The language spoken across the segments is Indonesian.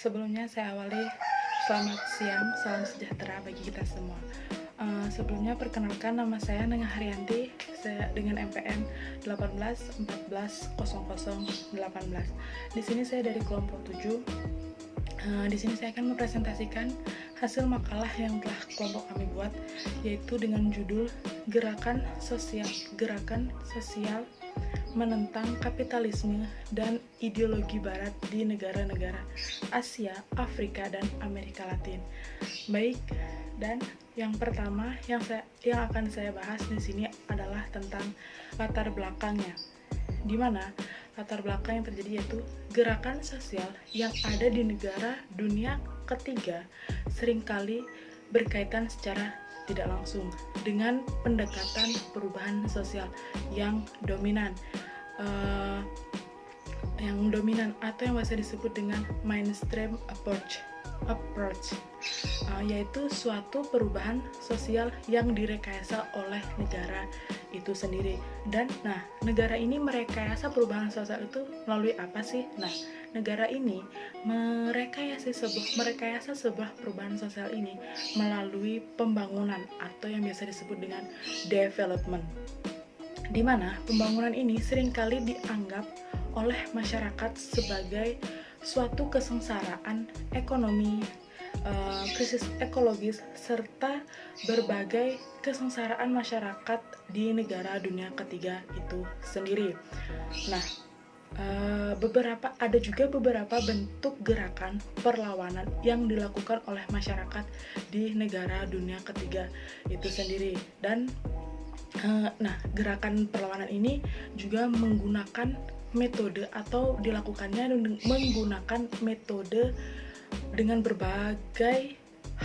Sebelumnya saya awali selamat siang, salam sejahtera bagi kita semua. Sebelumnya perkenalkan, nama saya Nengah Haryanti, saya dengan MPN 18140018. Di sini saya dari kelompok 7. Di sini saya akan mempresentasikan hasil makalah yang telah kelompok kami buat, yaitu dengan judul Gerakan Sosial Menentang Kapitalisme dan Ideologi Barat di Negara-negara Asia, Afrika, dan Amerika Latin. Baik, dan yang pertama yang akan saya bahas di sini adalah tentang latar belakangnya, di mana latar belakang yang terjadi yaitu gerakan sosial yang ada di negara dunia ketiga seringkali berkaitan secara tidak langsung dengan pendekatan perubahan sosial yang dominan atau yang biasa disebut dengan mainstream approach, yaitu suatu perubahan sosial yang direkayasa oleh negara itu sendiri. Dan negara ini merekayasa perubahan sosial itu melalui apa sih? Negara ini merekayasa sebuah perubahan sosial ini melalui pembangunan atau yang biasa disebut dengan development, di mana pembangunan ini seringkali dianggap oleh masyarakat sebagai suatu kesengsaraan ekonomi, krisis ekologis, serta berbagai kesengsaraan masyarakat di negara dunia ketiga itu sendiri. Ada juga beberapa bentuk gerakan perlawanan yang dilakukan oleh masyarakat di negara dunia ketiga itu sendiri. Dan gerakan perlawanan ini juga menggunakan metode atau dilakukannya menggunakan metode dengan berbagai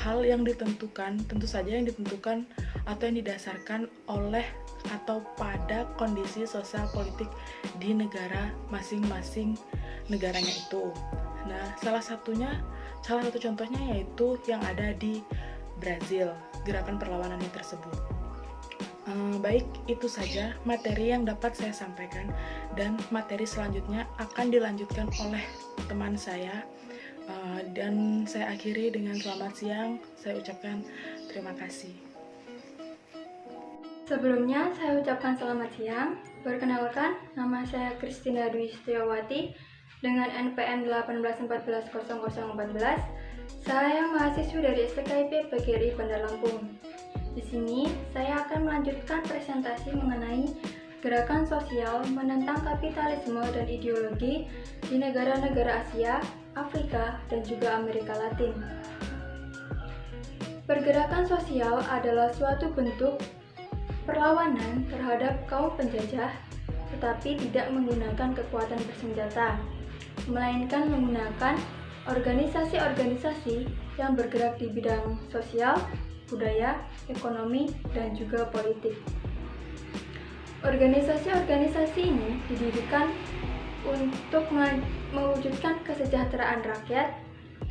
hal yang ditentukan, tentu saja yang ditentukan atau yang didasarkan oleh atau pada kondisi sosial politik di negara masing-masing negaranya itu. Salah satu contohnya yaitu yang ada di Brazil, gerakan perlawanannya tersebut. Baik, itu saja materi yang dapat saya sampaikan, dan materi selanjutnya akan dilanjutkan oleh teman saya. Dan saya akhiri dengan selamat siang. Saya ucapkan terima kasih. Sebelumnya saya ucapkan selamat siang. Perkenalkan, nama saya Kristina Dwi Setiawati dengan NPM 18140014. Saya mahasiswi dari STKIP PGRI Bandar Lampung. Di sini saya akan melanjutkan presentasi mengenai gerakan sosial menentang kapitalisme dan ideologi di negara-negara Asia, Afrika, dan juga Amerika Latin. Pergerakan sosial adalah suatu bentuk perlawanan terhadap kaum penjajah, tetapi tidak menggunakan kekuatan bersenjata, melainkan menggunakan organisasi-organisasi yang bergerak di bidang sosial, budaya, ekonomi, dan juga politik. Organisasi-organisasi ini didirikan untuk mewujudkan kesejahteraan rakyat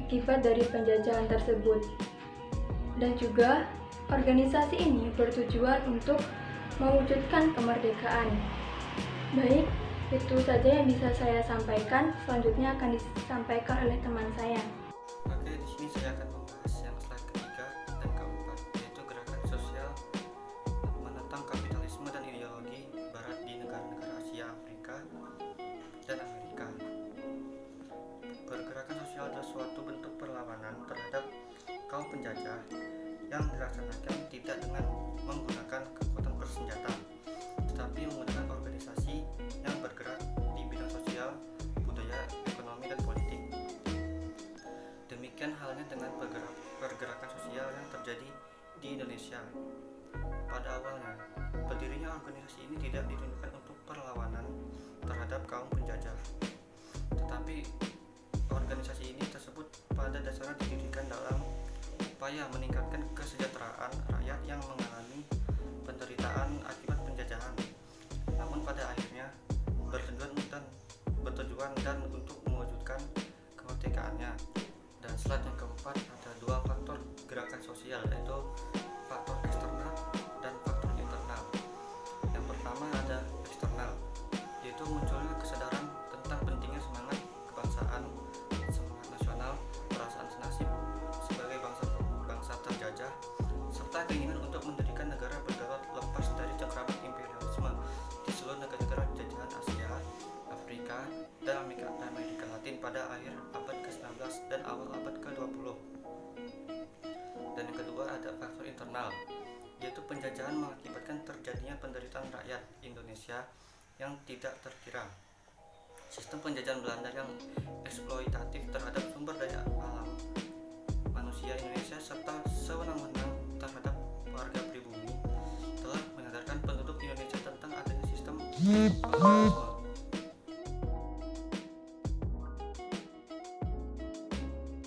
akibat dari penjajahan tersebut. Dan juga organisasi ini bertujuan untuk mewujudkan kemerdekaan. Baik, itu saja yang bisa saya sampaikan. Selanjutnya akan disampaikan oleh teman saya. Oke, di sini saya akan membahas yang slide ketiga dan keempat, yaitu gerakan sosial menentang kapitalisme dan ideologi barat di negara-negara Asia, Afrika, dan Amerika. Pergerakan sosial adalah suatu bentuk perlawanan terhadap kaum penjajah yang dilaksanakan tidak dengan menggunakan kekuatan bersenjata, tetapi menggunakan organisasi yang bergerak di bidang sosial, budaya, ekonomi, dan politik. Demikian halnya dengan pergerakan sosial yang terjadi di Indonesia. Pada awalnya, berdirinya organisasi ini tidak ditujukan untuk perlawanan terhadap kaum penjajah, tetapi organisasi ini tersebut pada dasarnya didirikan dalam upaya meningkatkan kesejahteraan rakyat yang mengalami penderitaan akibat penjajahan, namun pada akhirnya bertujuan dan untuk mewujudkan kemerdekaannya. Dan slide yang keempat, ada dua faktor gerakan sosial, yaitu faktor eksternal dan faktor internal. Yang pertama ada eksternal, yaitu munculnya kesadaran tentang pentingnya semangat kebangsaan, semangat nasional, faktor internal, yaitu penjajahan mengakibatkan terjadinya penderitaan rakyat Indonesia yang tidak terkira. Sistem penjajahan Belanda yang eksploitatif terhadap sumber daya alam manusia Indonesia serta sewenang-wenang terhadap warga pribumi telah menyadarkan penduduk Indonesia tentang adanya sistem